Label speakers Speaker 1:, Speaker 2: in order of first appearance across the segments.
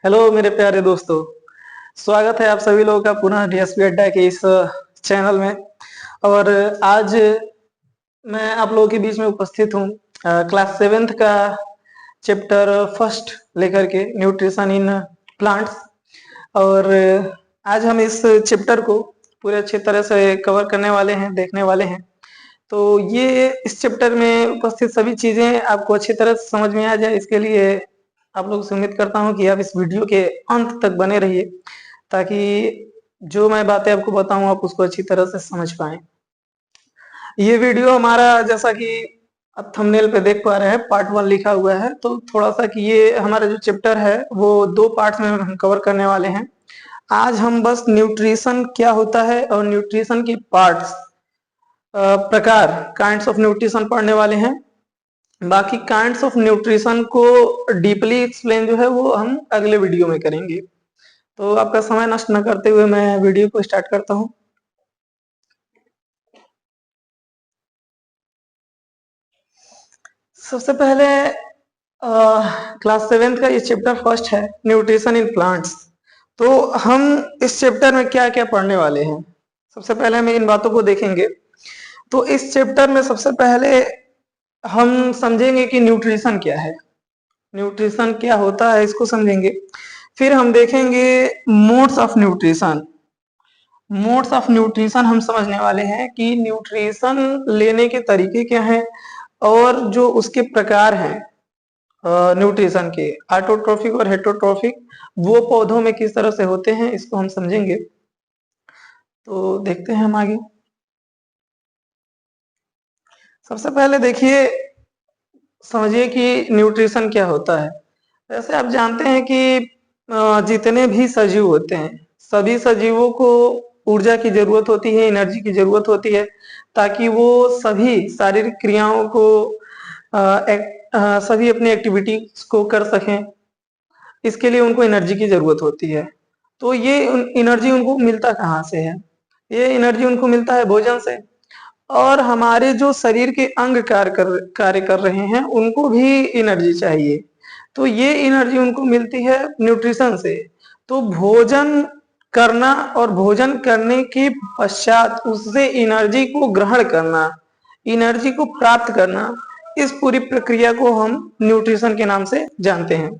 Speaker 1: Hello मेरे प्यारे दोस्तों। स्वागत है आप सभी लोगों का पुनः डीएसपी अड्डा के इस चैनल में। और आज मैं आप लोगों के बीच में उपस्थित हूँ क्लास 7th का चैप्टर फर्स्ट लेकर के, न्यूट्रिशन इन प्लांट्स। और आज हम इस चैप्टर को पूरे अच्छी तरह से कवर करने वाले हैं, देखने वाले हैं। तो ये इस चैप्टर में उपस्थित सभी चीजें आपको अच्छी तरह से समझ में आ जाए, इसके लिए आप लोग से उम्मीद करता हूँ कि आप इस वीडियो के अंत तक बने रहिए, ताकि जो मैं बातें आपको बताऊं आप उसको अच्छी तरह से समझ पाए। ये वीडियो हमारा, जैसा कि आप थंबनेल पे देख पा रहे हैं, पार्ट 1 लिखा हुआ है। तो थोड़ा सा कि ये हमारा जो चैप्टर है वो 2 पार्ट्स में हम कवर करने वाले हैं। आज हम बस न्यूट्रिशन क्या होता है और न्यूट्रिशन की पार्ट्स, प्रकार, काइंड्स ऑफ न्यूट्रिशन पढ़ने वाले हैं। बाकी काइंड्स ऑफ न्यूट्रिशन को डीपली एक्सप्लेन जो है वो हम अगले वीडियो में करेंगे। तो आपका समय नष्ट न करते हुए मैं वीडियो को स्टार्ट करता हूं। सबसे पहले क्लास 7th का ये चैप्टर फर्स्ट है, न्यूट्रिशन इन प्लांट्स। तो हम इस चैप्टर में क्या क्या पढ़ने वाले हैं, सबसे पहले हम इन बातों को देखेंगे। तो इस चैप्टर में सबसे पहले हम समझेंगे कि न्यूट्रिशन क्या है, न्यूट्रिशन क्या होता है, इसको समझेंगे। फिर हम देखेंगे modes of nutrition. Modes of nutrition हम समझने वाले हैं कि न्यूट्रिशन लेने के तरीके क्या हैं और जो उसके प्रकार हैं न्यूट्रिशन के, ऑटोट्रोफिक और हेटरोट्रोफिक, वो पौधों में किस तरह से होते हैं, इसको हम समझेंगे। तो देखते हैं हम आगे। सबसे पहले देखिए, समझिए कि न्यूट्रिशन क्या होता है। वैसे आप जानते हैं कि जितने भी सजीव होते हैं, सभी सजीवों को ऊर्जा की जरूरत होती है, एनर्जी की जरूरत होती है, ताकि वो सभी शारीरिक क्रियाओं को, सभी अपनी एक्टिविटीज को कर सकें। इसके लिए उनको एनर्जी की जरूरत होती है। तो ये एनर्जी उनको मिलता कहाँ से है? ये एनर्जी उनको मिलता है भोजन से। और हमारे जो शरीर के अंग कार्य कर रहे हैं, उनको भी एनर्जी चाहिए। तो ये एनर्जी उनको मिलती है न्यूट्रिशन से। तो भोजन करना और भोजन करने के पश्चात उससे एनर्जी को ग्रहण करना, एनर्जी को प्राप्त करना, इस पूरी प्रक्रिया को हम न्यूट्रिशन के नाम से जानते हैं।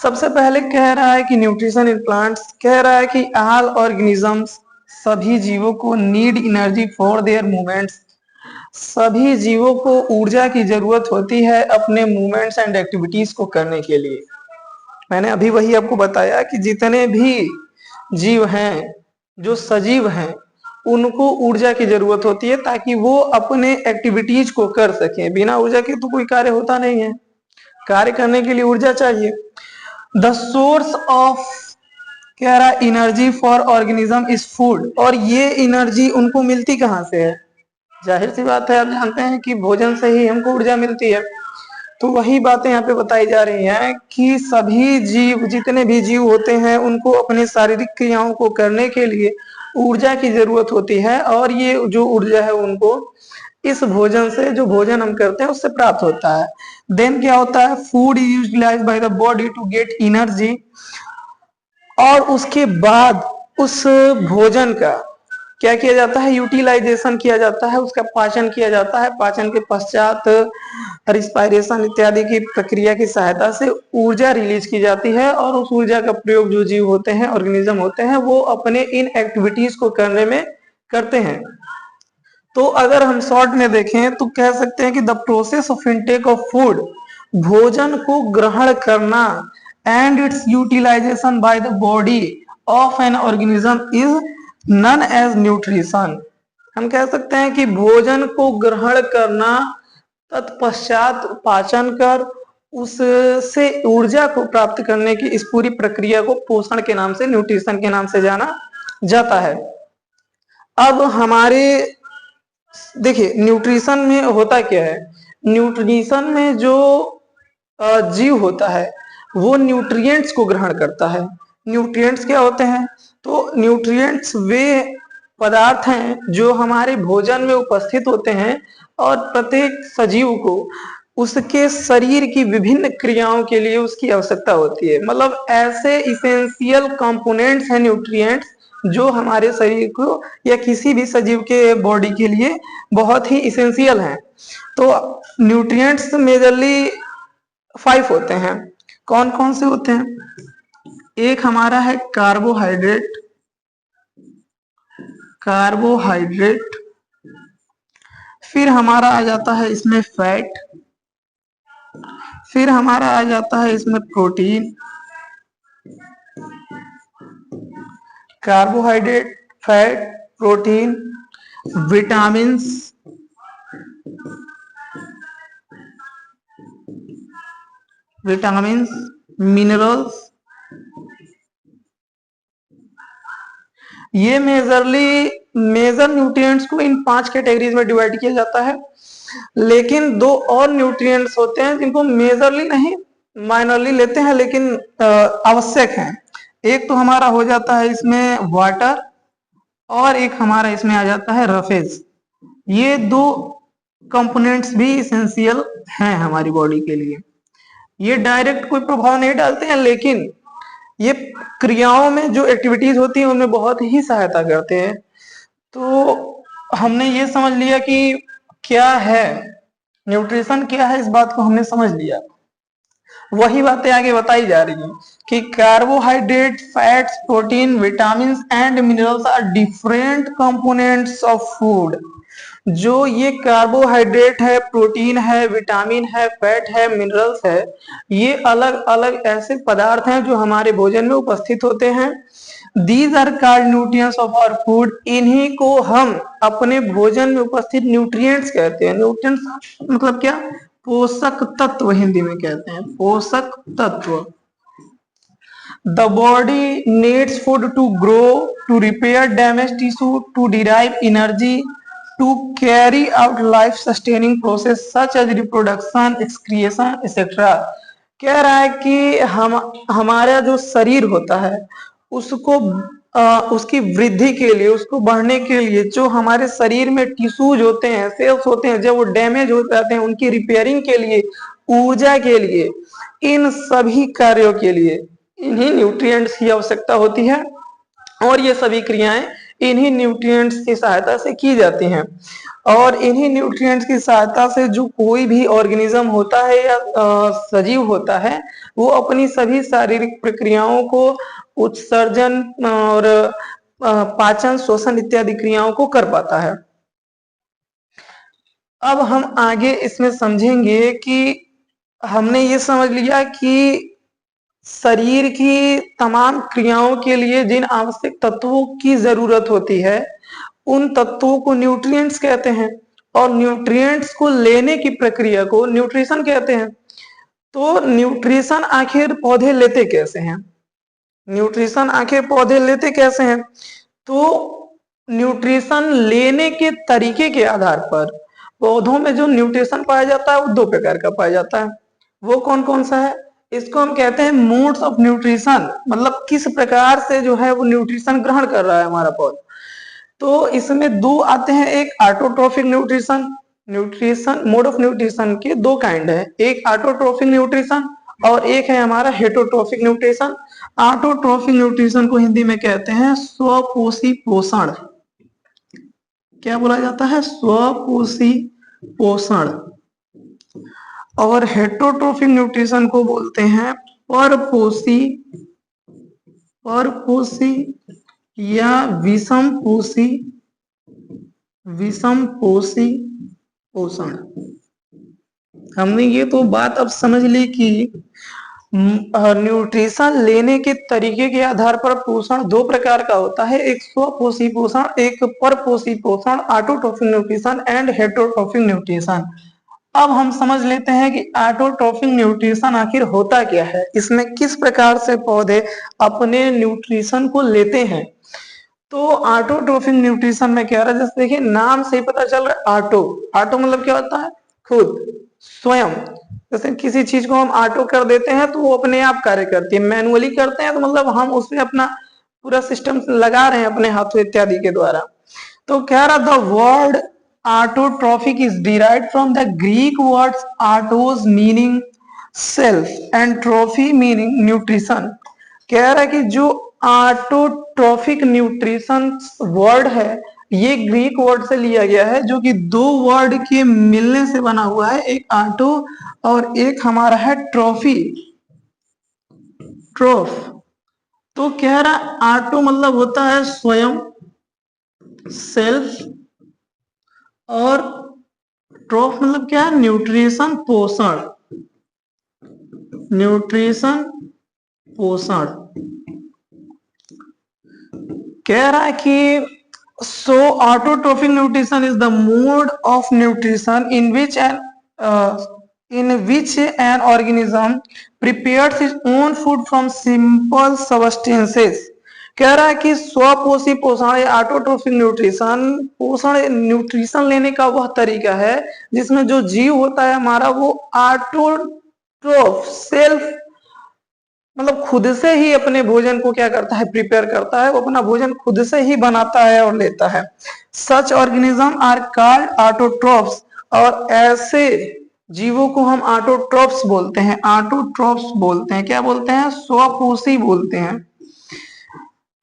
Speaker 1: सबसे पहले कह रहा है कि न्यूट्रिशन इन प्लांट्स, कह रहा है कि ऑल ऑर्गेनिजम्स, सभी जीवों को need energy for their movements, सभी जीवों को ऊर्जा की जरूरत होती है अपने मूवमेंट्स एंड एक्टिविटीज को करने के लिए। मैंने अभी वही आपको बताया कि जितने भी जीव हैं, जो सजीव हैं, उनको ऊर्जा की जरूरत होती है ताकि वो अपने एक्टिविटीज को कर सकें। बिना ऊर्जा के तो कोई कार्य होता नहीं है, कार्य करने के लिए ऊर्जा चाहिए। द सोर्स ऑफ, कह रहा energy for organism is food, और ये एनर्जी उनको मिलती कहाँ से है? जाहिर सी बात है, आप जानते हैं कि भोजन से ही हमको ऊर्जा मिलती है। तो वही बातें यहाँ पे बताई जा रही हैं कि सभी जीव, जितने भी जीव होते हैं, उनको अपने शारीरिक क्रियाओं को करने के लिए ऊर्जा की जरूरत होती है। और ये जो ऊर्जा है उनको इस भोजन से, जो भोजन हम करते हैं, उससे प्राप्त होता है। देन क्या होता है? Food is utilized by the body to get energy. और उसके बाद उस भोजन का क्या किया जाता है? यूटिलाइजेशन किया जाता है, उसका पाचन किया जाता है। पाचन के पश्चात रिस्पायरेशन इत्यादि की प्रक्रिया की सहायता से ऊर्जा रिलीज की जाती है, और उस ऊर्जा का प्रयोग जो जीव होते हैं, ऑर्गेनिज्म होते हैं, वो अपने इन एक्टिविटीज को करने में करते हैं। तो अगर हम शॉर्ट में देखें तो कह सकते हैं कि the process of intake of food, भोजन को ग्रहण करना, and its utilization by the body of an organism is known as nutrition. हम कह सकते हैं कि भोजन को ग्रहण करना, तत्पश्चात पाचन कर उससे ऊर्जा को प्राप्त करने की इस पूरी प्रक्रिया को पोषण के नाम से, न्यूट्रिशन के नाम से जाना जाता है। अब हमारे, देखिए न्यूट्रिशन में होता क्या है? न्यूट्रिशन में जो जीव होता है वो न्यूट्रिएंट्स को ग्रहण करता है। न्यूट्रिएंट्स क्या होते हैं? तो न्यूट्रिएंट्स वे पदार्थ हैं जो हमारे भोजन में उपस्थित होते हैं, और प्रत्येक सजीव को उसके शरीर की विभिन्न क्रियाओं के लिए उसकी आवश्यकता होती है। मतलब ऐसे इसेंशियल कंपोनेंट्स हैं न्यूट्रिएंट्स जो हमारे शरीर को या किसी भी सजीव के बॉडी के लिए बहुत ही इसेंशियल हैं। तो न्यूट्रिएंट्स मेजरली 5 होते हैं। कौन कौन से होते हैं? एक हमारा है कार्बोहाइड्रेट, कार्बोहाइड्रेट, फिर हमारा आ जाता है इसमें फैट, फिर हमारा आ जाता है इसमें protein, carbohydrate, fat, protein, vitamins, minerals. ये मेजर न्यूट्रिएंट्स को इन 5 कैटेगरीज में डिवाइड किया जाता है। लेकिन 2 और न्यूट्रिएंट्स होते हैं जिनको मेजरली नहीं माइनरली लेते हैं, लेकिन आवश्यक हैं। एक तो हमारा हो जाता है इसमें वाटर और एक हमारा इसमें आ जाता है रफेज। ये 2 कंपोनेंट्स भी इसेंशियल हैं हमारी बॉडी के लिए। ये डायरेक्ट कोई प्रभाव नहीं डालते हैं, लेकिन ये क्रियाओं में जो एक्टिविटीज होती है उनमें बहुत ही सहायता करते हैं। तो हमने ये समझ लिया कि क्या है न्यूट्रिशन, क्या है, इस बात को हमने समझ लिया। वही बातें आगे बताई जा रही हैं कि carbohydrate, fats, protein, vitamin and minerals are different components of food. जो ये कार्बोहाइड्रेट है, प्रोटीन है, विटामिन है, फैट है, मिनरल्स है, ये अलग अलग ऐसे पदार्थ हैं जो हमारे भोजन में उपस्थित होते हैं। These are called nutrients of our food. इन्हीं को हम अपने भोजन में उपस्थित न्यूट्रिएंट्स कहते हैं। न्यूट्रिएंट्स मतलब क्या? पोषक तत्व हिंदी में कहते हैं, पोषक तत्व। The body needs food to grow, to repair damaged tissue, to derive energy, to carry out life-sustaining process such as reproduction, excretion, etc. कह रहा है कि हमारा जो शरीर होता है उसको उसकी वृद्धि के लिए, उसको बढ़ने के लिए जो हमारे शरीर में टिश्यूज होते हैं, सेल्स होते हैं, जब वो डैमेज हो जाते हैं उनकी रिपेयरिंग के लिए, ऊर्जा के लिए, इन सभी कार्यों के लिए इन्हीं न्यूट्रिएंट्स की आवश्यकता होती है। और ये सभी क्रियाएं इन्हीं न्यूट्रिएंट्स की सहायता से की जाती हैं। और इन्हीं न्यूट्रिएंट्स की सहायता से जो कोई भी ऑर्गेनिज्म होता है या सजीव होता है, वो अपनी सभी शारीरिक प्रक्रियाओं को, उत्सर्जन और पाचन, श्वसन इत्यादि क्रियाओं को कर पाता है। अब हम आगे इसमें समझेंगे कि हमने ये समझ लिया कि शरीर की तमाम क्रियाओं के लिए जिन आवश्यक तत्वों की जरूरत होती है उन तत्वों को न्यूट्रिएंट्स कहते हैं, और न्यूट्रिएंट्स को लेने की प्रक्रिया को न्यूट्रिशन कहते हैं। तो न्यूट्रिशन आखिर पौधे लेते कैसे हैं? न्यूट्रिशन आखिर पौधे लेते कैसे हैं? तो न्यूट्रिशन लेने के तरीके के आधार पर पौधों में जो न्यूट्रिशन पाया जाता है वो 2 प्रकार का पाया जाता है। वो कौन कौन सा है? इसको हम कहते हैं मोड्स ऑफ न्यूट्रिशन, मतलब किस प्रकार से जो है वो न्यूट्रिशन ग्रहण कर रहा है हमारा पौधा। तो इसमें 2 आते हैं, एक autotrophic nutrition. Nutrition mode of nutrition के 2 काइंड है, एक ऑटोट्रोफिक न्यूट्रिशन और एक है हमारा हेटरोट्रोफिक न्यूट्रिशन। ऑटोट्रोफिक न्यूट्रिशन को हिंदी में कहते हैं स्वपोषी पोषण। क्या बोला जाता है? स्वपोषी पोषण। और हेटरोट्रोफिक न्यूट्रिशन को बोलते हैं परपोषी या विषम पोषी पोषण। हमने ये तो बात अब समझ ली कि न्यूट्रिशन लेने के तरीके के आधार पर पोषण 2 प्रकार का होता है, एक स्वपोषी पोषण, एक परपोषी पोषण, autotrophic nutrition and heterotrophic nutrition. अब हम समझ लेते हैं कि ऑटोट्रोफिक न्यूट्रिशन आखिर होता क्या है, इसमें किस प्रकार से पौधे अपने न्यूट्रिशन को लेते हैं। तो ऑटोट्रोफिक न्यूट्रिशन में क्या रहा है, जैसे देखिए नाम से ही पता चल रहा है, ऑटो मतलब क्या होता है? खुद, स्वयं। जैसे किसी चीज को हम ऑटो कर देते हैं तो वो अपने आप कार्य करती है, मैनुअली करते हैं तो मतलब हम उसमें अपना पूरा सिस्टम लगा रहे हैं अपने हाथों इत्यादि के द्वारा। तो क्या रहा, the word Autotrophic is derived from the Greek words autos meaning self and trophy meaning nutrition। कह रहा है कि जो ऑटोट्रोफिक न्यूट्रिशन वर्ड है ये ग्रीक वर्ड से लिया गया है, जो कि दो वर्ड के मिलने से बना हुआ है, एक ऑटो और एक हमारा है ट्रॉफी, ट्रोफ। तो कह रहा ऑटो मतलब होता है स्वयं, सेल्फ, और ट्रोफ मतलब क्या है, न्यूट्रिशन, पोषण, न्यूट्रिशन पोषण। कह रहा है कि so autotrophic nutrition is the mode of nutrition in which an organism prepares its own food from simple substances। कह रहा है कि स्वपोषी पोषण या ऑटोट्रोफिक न्यूट्रिशन पोषण न्यूट्रिशन लेने का वह तरीका है जिसमें जो जीव होता है हमारा वो ऑटोट्रोफ सेल्फ मतलब खुद से ही अपने भोजन को क्या करता है, प्रिपेयर करता है, वो अपना भोजन खुद से ही बनाता है और लेता है। सच ऑर्गेनिज्म आर कॉल्ड ऑटोट्रोफ्स, और ऐसे जीवों को हम ऑटोट्रोफ्स बोलते हैं, ऑटोट्रोफ्स बोलते हैं। क्या बोलते हैं? स्वपोषी बोलते हैं।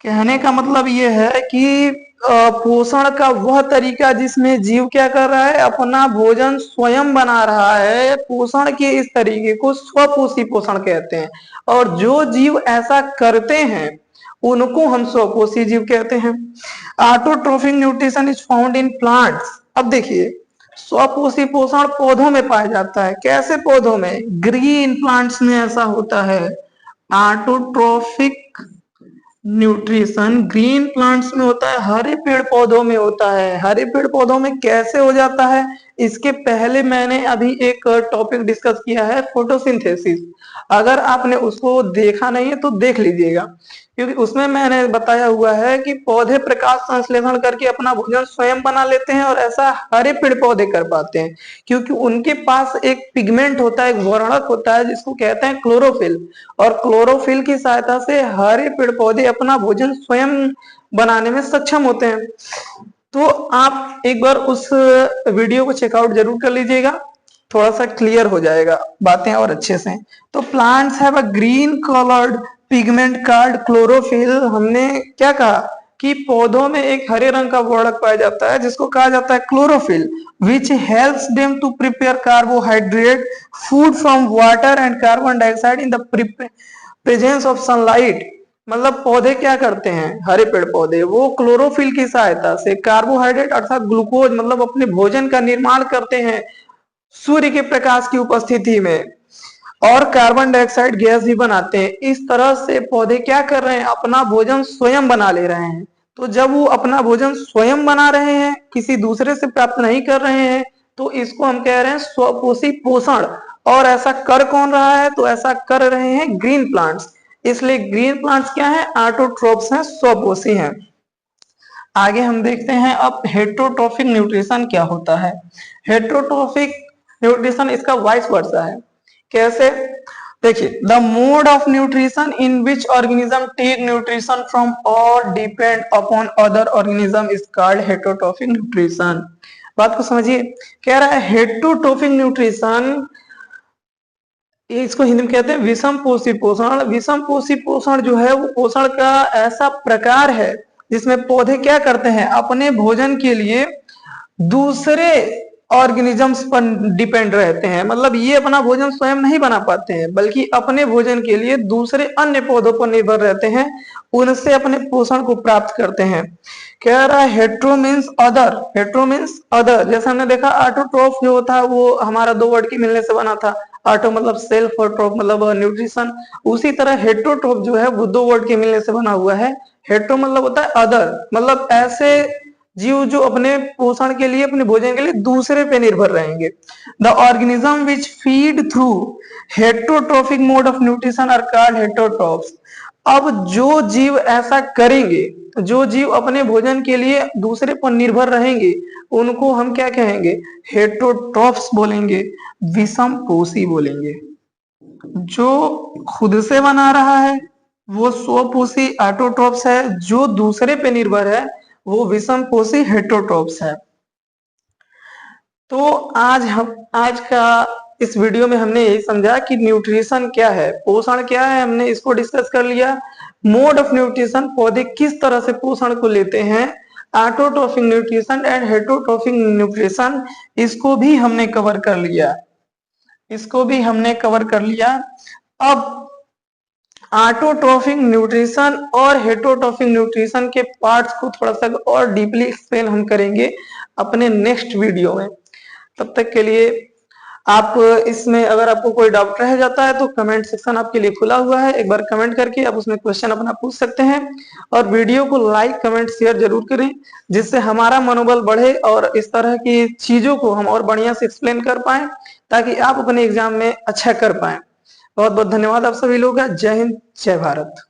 Speaker 1: कहने का मतलब ये है कि पोषण का वह तरीका जिसमें जीव क्या कर रहा है, अपना भोजन स्वयं बना रहा है, पोषण के इस तरीके को स्वपोषी पोषण कहते हैं। और जो जीव ऐसा करते हैं उनको हम स्वपोषी जीव कहते हैं। Autotrophic nutrition is found in plants. अब देखिए स्वपोषी पोषण पौधों में पाया जाता है। कैसे पौधों में? ग्रीन प्लांट्स में ऐसा होता है। ऑटोट्रोफिक न्यूट्रिशन ग्रीन प्लांट्स में होता है, हरे पेड़ पौधों में होता है। हरे पेड़ पौधों में कैसे हो जाता है? इसके पहले मैंने अभी एक टॉपिक डिस्कस किया है, फोटोसिंथेसिस। अगर आपने उसको देखा नहीं है तो देख लीजिएगा, क्योंकि उसमें मैंने बताया हुआ है कि पौधे प्रकाश संश्लेषण करके अपना भोजन स्वयं बना लेते हैं, और ऐसा हरे पेड़ पौधे कर पाते हैं क्योंकि उनके पास एक पिगमेंट होता है, एक वर्णक होता है जिसको कहते हैं क्लोरोफिल, और क्लोरोफिल की सहायता से हरे पेड़ पौधे अपना भोजन स्वयं बनाने में सक्षम होते हैं। तो आप एक बार उस वीडियो को चेकआउट जरूर कर लीजिएगा, थोड़ा सा क्लियर हो जाएगा बातें और अच्छे से। तो plants have a green coloured pigment called chlorophyll. हमने क्या कहा कि पौधों में एक हरे रंग का वर्णक पाया जाता है जिसको कहा जाता है chlorophyll, which helps them to prepare carbohydrate food from water and carbon dioxide in the presence of sunlight. मतलब पौधे क्या करते हैं, हरे पेड़ पौधे, वो क्लोरोफिल की सहायता से कार्बोहाइड्रेट अर्थात ग्लूकोज मतलब अपने भोजन का निर्माण करते हैं सूर्य के प्रकाश की उपस्थिति में, और कार्बन डाइऑक्साइड गैस भी बनाते हैं। इस तरह से पौधे क्या कर रहे हैं, अपना भोजन स्वयं बना ले रहे हैं। तो जब वो अपना भोजन स्वयं बना रहे हैं, किसी दूसरे से प्राप्त नहीं कर रहे हैं, तो इसको हम कह रहे हैं स्वपोषी पोषण। और ऐसा कर कौन रहा है? तो ऐसा कर रहे हैं ग्रीन प्लांट्स। इसलिए ग्रीन प्लांट्स क्या है? ऑटोट्रोफ्स हैं, स्वपोषी हैं। आगे हम देखते हैं अब हेटरोट्रोफिक न्यूट्रिशन क्या होता है। हेटरोट्रोफिक न्यूट्रिशन इसका वाइस वर्सा है। कैसे? देखिए, the mode of nutrition in which organism take nutrition from और depend upon other organism is called heterotrophic nutrition. बात को समझिए, कह रहा है हेटरोट्रोफिक न्यूट्रिशन, इसको हिंदी में कहते हैं विषम पोषी पोषण। विषम पोषी पोषण जो है वो पोषण का ऐसा प्रकार है जिसमें पौधे क्या करते हैं, अपने भोजन के लिए दूसरे ऑर्गेनिजम्स पर डिपेंड रहते हैं। मतलब ये अपना भोजन स्वयं नहीं बना पाते हैं, बल्कि अपने भोजन के लिए दूसरे अन्य पौधों पर निर्भर रहते हैं, उनसे अपने पोषण को प्राप्त करते हैं। कह रहा है hetero means other. Hetero means other, जैसे हमने देखा ऑटोट्रोफ जो था वो हमारा दो वर्ड के मिलने से बना था, ऑटो मतलब सेल्फ और ट्रोफ मतलब न्यूट्रिशन। उसी तरह हेट्रोट्रोफ जो है वो दो वर्ड के मिलने से बना हुआ है। हेट्रो मतलब होता है अदर, मतलब ऐसे जीव जो अपने पोषण के लिए, अपने भोजन के लिए दूसरे पे निर्भर रहेंगे। The organism which feed through heterotrophic mode of nutrition are called heterotrophs. अब जो जीव ऐसा करेंगे, जो जीव अपने भोजन के लिए दूसरे पर निर्भर रहेंगे, उनको हम क्या कहेंगे? हेटरोट्रोफ्स बोलेंगे, विषम पोषी बोलेंगे। जो खुद से बना रहा है वो स्वपोषी ऑटोट्रोफ्स है, जो दूसरे पे निर्भर है वो विषम पोषी हेटरोट्रोफ्स है। तो आज का इस वीडियो में हमने यही समझा कि न्यूट्रिशन क्या है, पोषण क्या है, हमने इसको डिस्कस कर लिया। मोड ऑफ न्यूट्रिशन, पौधे किस तरह से पोषण को लेते हैं, autotrophic nutrition and heterotrophic nutrition, इसको भी हमने कवर कर लिया। अब ऑटोट्रोफिक न्यूट्रिशन और हेटरोट्रोफिक न्यूट्रिशन के पार्ट्स को थोड़ा सा और डीपली एक्सप्लेन हम करेंगे अपने नेक्स्ट वीडियो में। तब तक के लिए आप इसमें अगर आपको कोई डाउट रह जाता है तो कमेंट सेक्शन आपके लिए खुला हुआ है, एक बार कमेंट करके आप उसमें क्वेश्चन अपना पूछ सकते हैं। और वीडियो को लाइक कमेंट शेयर जरूर करें, जिससे हमारा मनोबल बढ़े और इस तरह की चीजों को हम और बढ़िया से एक्सप्लेन कर पाए, ताकि आप अपने एग्जाम में अच्छा कर पाए। बहुत बहुत धन्यवाद आप सभी लोगों का। जय हिंद, जय भारत।